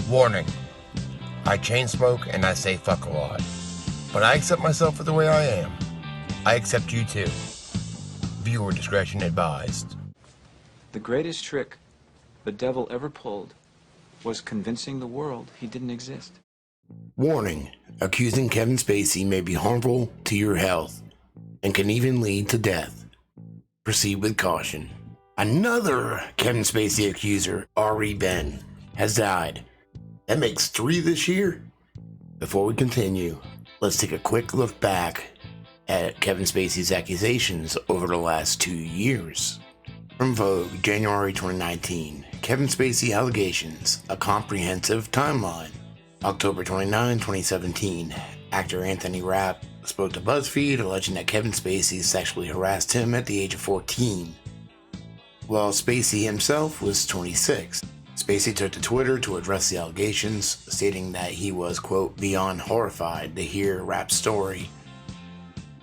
Warning, I chain smoke and I say fuck a lot. But I accept myself for the way I am. I accept you too. Viewer discretion advised. The greatest trick the devil ever pulled was convincing the world he didn't exist. Warning, accusing Kevin Spacey may be harmful to your health and can even lead to death. Proceed with caution. Another Kevin Spacey accuser, Ari Ben, has died. That makes 3 this year. Before we continue, let's take a quick look back at Kevin Spacey's accusations over the last 2 years. From Vogue, January 2019, Kevin Spacey allegations, a comprehensive timeline. October 29, 2017, actor Anthony Rapp spoke to BuzzFeed alleging that Kevin Spacey sexually harassed him at the age of 14, while Spacey himself was 26. Spacey took to Twitter to address the allegations, stating that he was, quote, beyond horrified to hear Rapp's story,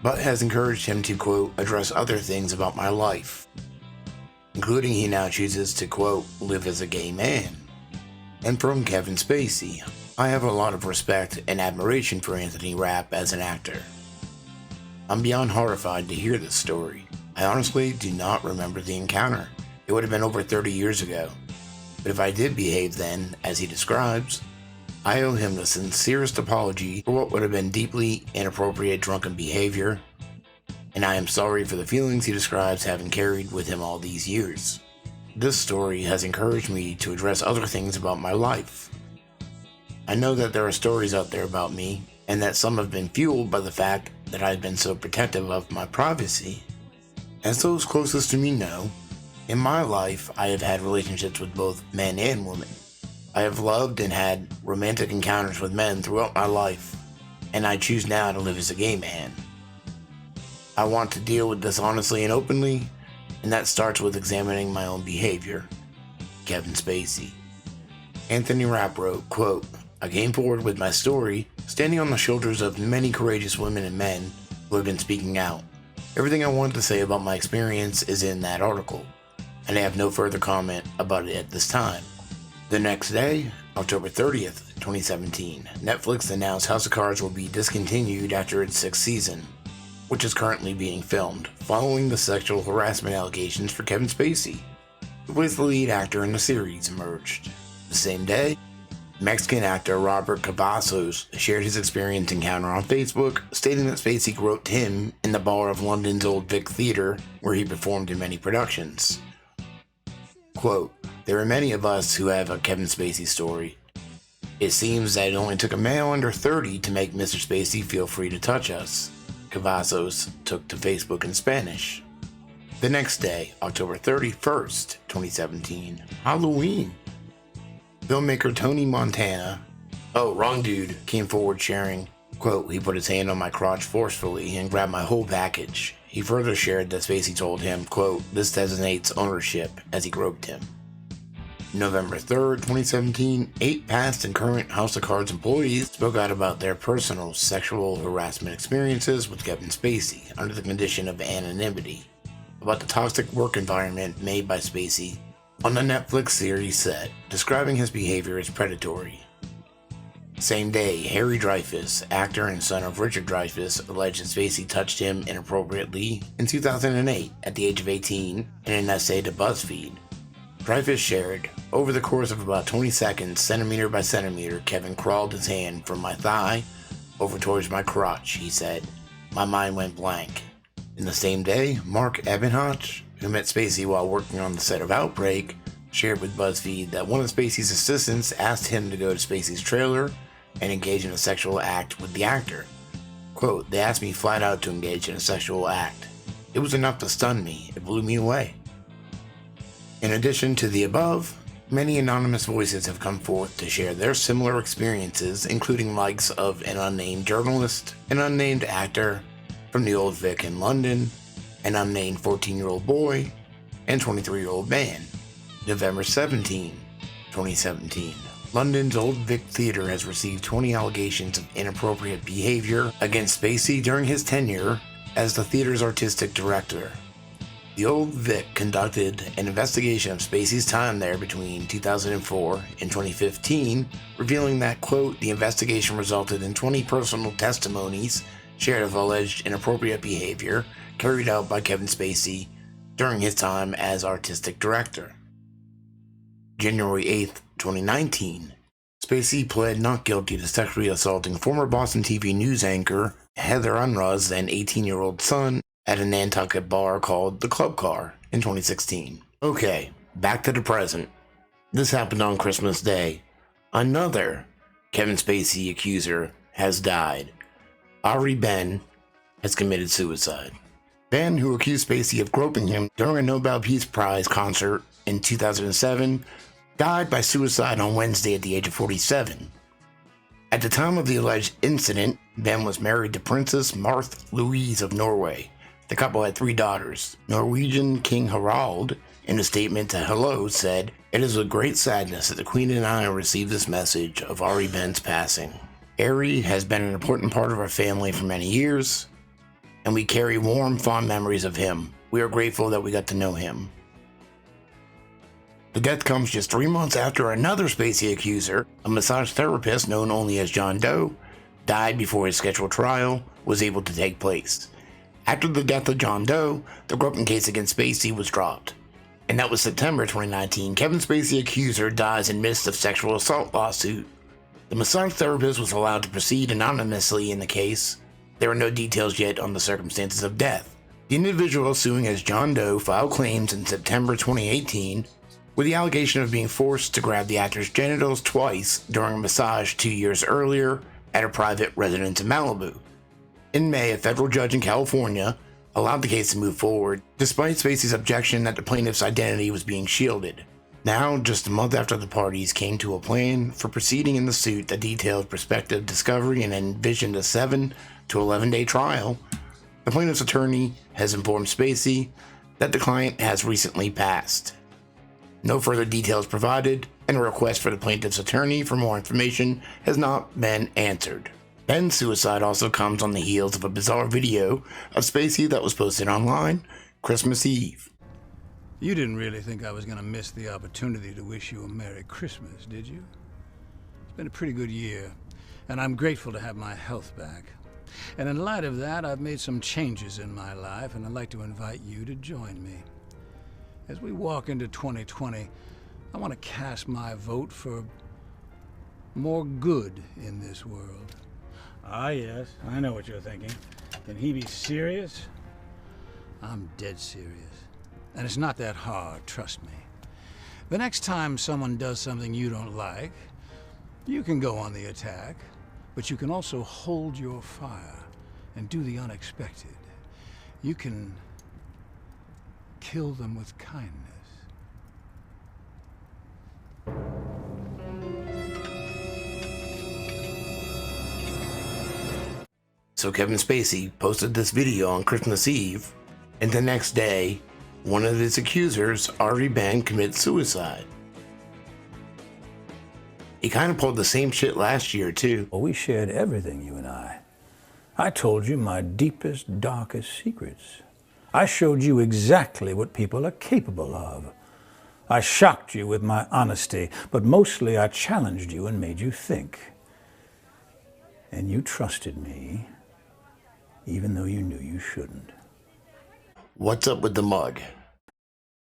but has encouraged him to, quote, address other things about my life, including he now chooses to, quote, live as a gay man. And from Kevin Spacey, I have a lot of respect and admiration for Anthony Rapp as an actor. I'm beyond horrified to hear this story. I honestly do not remember the encounter. It would have been over 30 years ago. But if I did behave then, as he describes, I owe him the sincerest apology for what would have been deeply inappropriate drunken behavior, and I am sorry for the feelings he describes having carried with him all these years. This story has encouraged me to address other things about my life. I know that there are stories out there about me, and that some have been fueled by the fact that I've been so protective of my privacy. As those closest to me know, in my life, I have had relationships with both men and women. I have loved and had romantic encounters with men throughout my life, and I choose now to live as a gay man. I want to deal with this honestly and openly, and that starts with examining my own behavior. Kevin Spacey. Anthony Rapp wrote, quote, I came forward with my story, standing on the shoulders of many courageous women and men who have been speaking out. Everything I wanted to say about my experience is in that article, and I have no further comment about it at this time. The next day, October 30th, 2017, Netflix announced House of Cards will be discontinued after its 6th season, which is currently being filmed, following the sexual harassment allegations for Kevin Spacey, who was the lead actor in the series, emerged. The same day, Mexican actor Robert Cavazos shared his experience encounter on Facebook, stating that Spacey groped him in the bar of London's Old Vic Theatre, where he performed in many productions. Quote, there are many of us who have a Kevin Spacey story. It seems that it only took a male under 30 to make Mr. Spacey feel free to touch us, Cavazos took to Facebook in Spanish. The next day, October 31st, 2017, Halloween. Filmmaker Tony Montana, wrong dude, came forward sharing, quote, he put his hand on my crotch forcefully and grabbed my whole package. He further shared that Spacey told him, quote, this designates ownership as he groped him. November 3rd, 2017, 8 past and current House of Cards employees spoke out about their personal sexual harassment experiences with Kevin Spacey under the condition of anonymity, about the toxic work environment made by Spacey on the Netflix series set, describing his behavior as predatory. Same day, Harry Dreyfus, actor and son of Richard Dreyfus, alleged that Spacey touched him inappropriately in 2008 at the age of 18 in an essay to BuzzFeed. Dreyfus shared, over the course of about 20 seconds, centimeter by centimeter, Kevin crawled his hand from my thigh over towards my crotch, he said. My mind went blank. In the same day, Mark Ebenhoch, who met Spacey while working on the set of Outbreak, shared with BuzzFeed that one of Spacey's assistants asked him to go to Spacey's trailer and engage in a sexual act with the actor. Quote, they asked me flat out to engage in a sexual act. It was enough to stun me. It blew me away. In addition to the above, many anonymous voices have come forth to share their similar experiences, including likes of an unnamed journalist, an unnamed actor from the Old Vic in London, an unnamed 14-year-old boy, and 23-year-old man. November 17, 2017. London's Old Vic Theatre has received 20 allegations of inappropriate behavior against Spacey during his tenure as the theatre's artistic director. The Old Vic conducted an investigation of Spacey's time there between 2004 and 2015, revealing that, quote, the investigation resulted in 20 personal testimonies shared of alleged inappropriate behavior carried out by Kevin Spacey during his time as artistic director. January 8, 2019, Spacey pled not guilty to sexually assaulting former Boston TV news anchor Heather Unruh's then 18-year-old son at a Nantucket bar called the Club Car in 2016. Okay, back to the present. This happened on Christmas Day. Another Kevin Spacey accuser has died. Ari Ben has committed suicide. Ben, who accused Spacey of groping him during a Nobel Peace Prize concert in 2007, died by suicide on Wednesday at the age of 47. At the time of the alleged incident, Ben was married to Princess Marthe Louise of Norway. The couple had 3 daughters. Norwegian King Harald, in a statement to Hello, said, "It is with great sadness that the Queen and I received this message of Ari Ben's passing. Ari has been an important part of our family for many years, and we carry warm, fond memories of him. We are grateful that we got to know him." The death comes just 3 months after another Spacey accuser, a massage therapist known only as John Doe, died before his scheduled trial was able to take place. After the death of John Doe, the groping case against Spacey was dropped. And that was September 2019. Kevin Spacey accuser dies in midst of sexual assault lawsuit. The massage therapist was allowed to proceed anonymously in the case. There are no details yet on the circumstances of death. The individual suing as John Doe filed claims in September 2018 with the allegation of being forced to grab the actor's genitals twice during a massage 2 years earlier at a private residence in Malibu. In May, a federal judge in California allowed the case to move forward, despite Spacey's objection that the plaintiff's identity was being shielded. Now, just a month after the parties came to a plan for proceeding in the suit that detailed prospective discovery and envisioned a 7 to 11-day trial, the plaintiff's attorney has informed Spacey that the client has recently passed. No further details provided, and a request for the plaintiff's attorney for more information has not been answered. Ben's suicide also comes on the heels of a bizarre video of Spacey that was posted online Christmas Eve. You didn't really think I was going to miss the opportunity to wish you a Merry Christmas, did you? It's been a pretty good year, and I'm grateful to have my health back. And in light of that, I've made some changes in my life, and I'd like to invite you to join me. As we walk into 2020, I want to cast my vote for more good in this world. Ah, yes, I know what you're thinking. Can he be serious? I'm dead serious. And it's not that hard, trust me. The next time someone does something you don't like, you can go on the attack, but you can also hold your fire and do the unexpected. You can kill them with kindness. So Kevin Spacey posted this video on Christmas Eve, and the next day, one of his accusers, Ari Ben, commits suicide. He kind of pulled the same shit last year, too. Well, we shared everything, you and I. I told you my deepest, darkest secrets. I showed you exactly what people are capable of. I shocked you with my honesty, but mostly I challenged you and made you think. And you trusted me, even though you knew you shouldn't. What's up with the mug?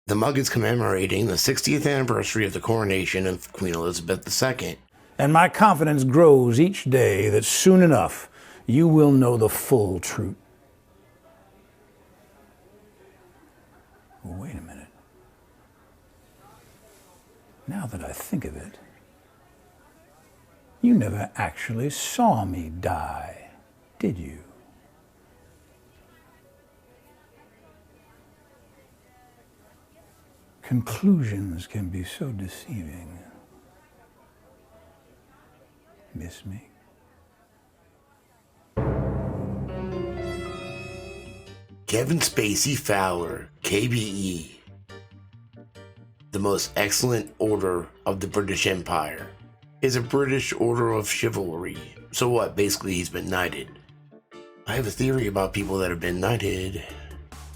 The mug is commemorating the 60th anniversary of the coronation of Queen Elizabeth II. And my confidence grows each day that soon enough you will know the full truth. Wait a minute. Now that I think of it, you never actually saw me die, did you? Conclusions can be so deceiving. Miss me? Kevin Spacey Fowler, KBE. The most excellent order of the British Empire is a British Order of Chivalry. So what? Basically, he's been knighted. I have a theory about people that have been knighted.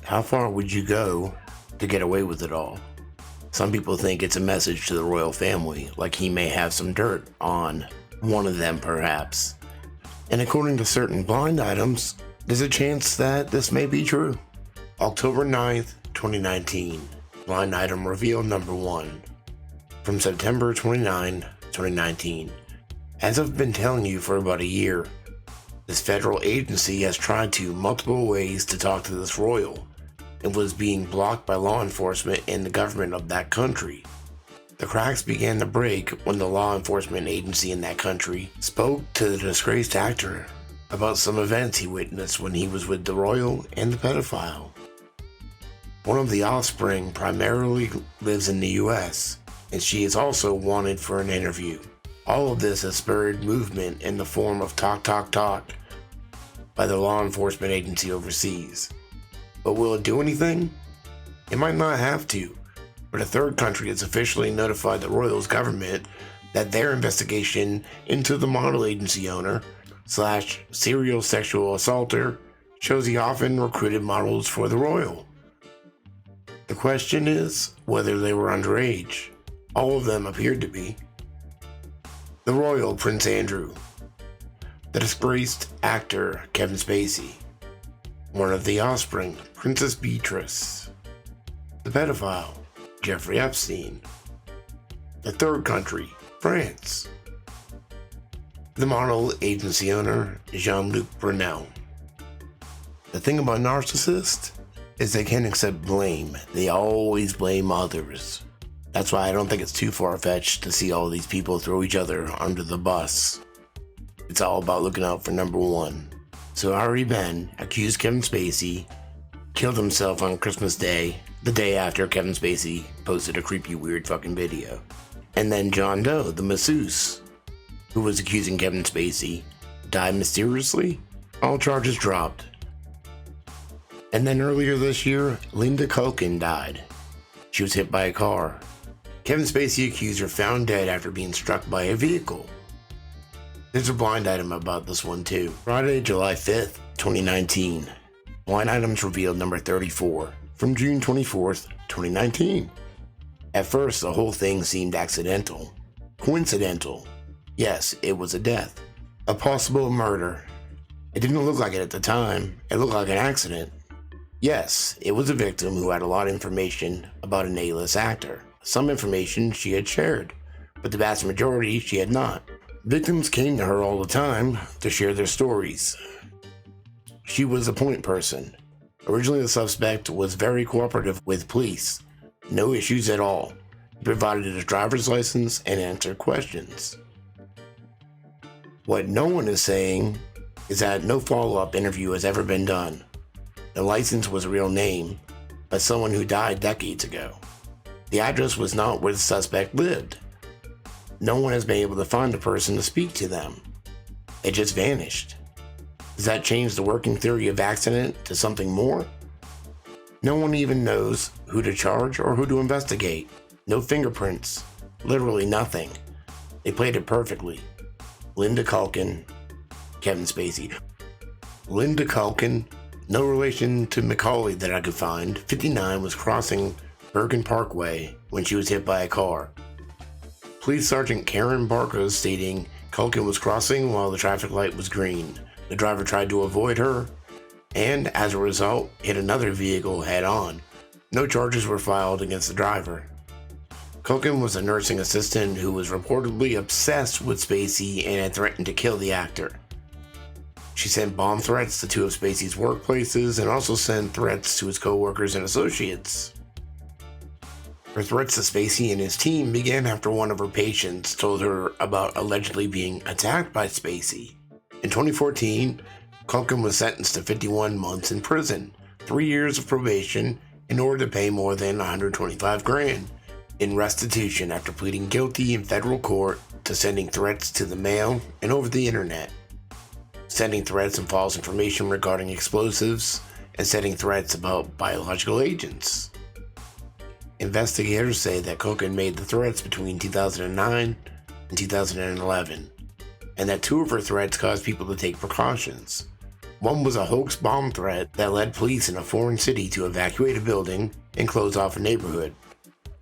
How far would you go to get away with it all. Some people think it's a message to the royal family, like he may have some dirt on one of them perhaps. And according to certain blind items, there's a chance that this may be true. October 9th, 2019. Blind item reveal number 1. From September 29, 2019. As I've been telling you for about a year, this federal agency has tried to multiple ways to talk to this royal and was being blocked by law enforcement and the government of that country. The cracks began to break when the law enforcement agency in that country spoke to the disgraced actor about some events he witnessed when he was with the royal and the pedophile. One of the offspring primarily lives in the US, and she is also wanted for an interview. All of this has spurred movement in the form of talk by the law enforcement agency overseas. But will it do anything? It might not have to, but a third country has officially notified the royal's government that their investigation into the model agency owner / serial sexual assaulter shows he often recruited models for the royal. The question is whether they were underage. All of them appeared to be. The royal Prince Andrew, the disgraced actor Kevin Spacey, one of the offspring Princess Beatrice, the pedophile Jeffrey Epstein, the third country France, the model agency owner Jean-Luc Brunel. The thing about narcissists is they can't accept blame. They always blame others. That's why I don't think it's too far-fetched to see all these people throw each other under the bus. It's all about looking out for number 1. So Ari Ben accused Kevin Spacey, killed himself on Christmas Day, the day after Kevin Spacey posted a creepy weird fucking video. And then John Doe, the masseuse, who was accusing Kevin Spacey, died mysteriously, all charges dropped. And then earlier this year, Linda Culkin died. She was hit by a car. Kevin Spacey accuser found dead after being struck by a vehicle. There's a blind item about this one too. Friday, July 5th, 2019. Blind items revealed number 34 from June 24th, 2019. At first, the whole thing seemed accidental. Coincidental. Yes, it was a death. A possible murder. It didn't look like it at the time. It looked like an accident. Yes, it was a victim who had a lot of information about an A-list actor. Some information she had shared, but the vast majority she had not. Victims came to her all the time to share their stories. She was a point person. Originally, the suspect was very cooperative with police. No issues at all. He provided his driver's license and answered questions. What no one is saying is that no follow-up interview has ever been done. The license was a real name, by someone who died decades ago. The address was not where the suspect lived. No one has been able to find a person to speak to them. They just vanished. Does that change the working theory of accident to something more? No one even knows who to charge or who to investigate. No fingerprints. Literally nothing. They played it perfectly. Linda Culkin, Kevin Spacey. Linda Culkin, no relation to Macaulay that I could find, 59, was crossing Bergen Parkway when she was hit by a car. Police Sergeant Karen Barker stating Culkin was crossing while the traffic light was green. The driver tried to avoid her and, as a result, hit another vehicle head-on. No charges were filed against the driver. Culkin was a nursing assistant who was reportedly obsessed with Spacey and had threatened to kill the actor. She sent bomb threats to 2 of Spacey's workplaces and also sent threats to his co-workers and associates. Her threats to Spacey and his team began after one of her patients told her about allegedly being attacked by Spacey. In 2014, Culkin was sentenced to 51 months in prison, 3 years of probation, in order to pay more than $125,000 in restitution after pleading guilty in federal court to sending threats to the mail and over the internet, sending threats and false information regarding explosives, and sending threats about biological agents. Investigators say that Culkin made the threats between 2009 and 2011, and that 2 of her threats caused people to take precautions. One was a hoax bomb threat that led police in a foreign city to evacuate a building and close off a neighborhood,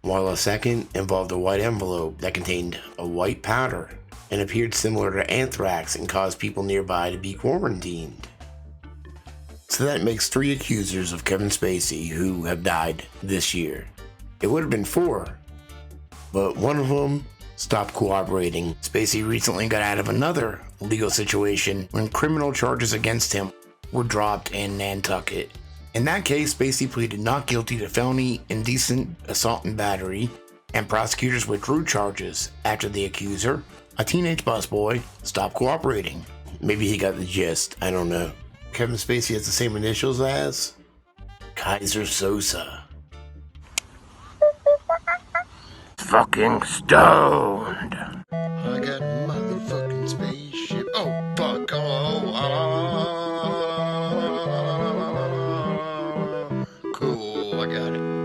while a second involved a white envelope that contained a white powder and appeared similar to anthrax and caused people nearby to be quarantined. So that makes 3 accusers of Kevin Spacey who have died this year. It would have been 4, but one of them stopped cooperating. Spacey recently got out of another legal situation when criminal charges against him were dropped in Nantucket. In that case, Spacey pleaded not guilty to felony indecent assault and battery, and prosecutors withdrew charges after the accuser, a teenage busboy, stopped cooperating. Maybe he got the gist, I don't know. Kevin Spacey has the same initials as Kaiser Sosa. Fucking stoned. I got a motherfucking spaceship. Oh, fuck. Oh, cool. I got it.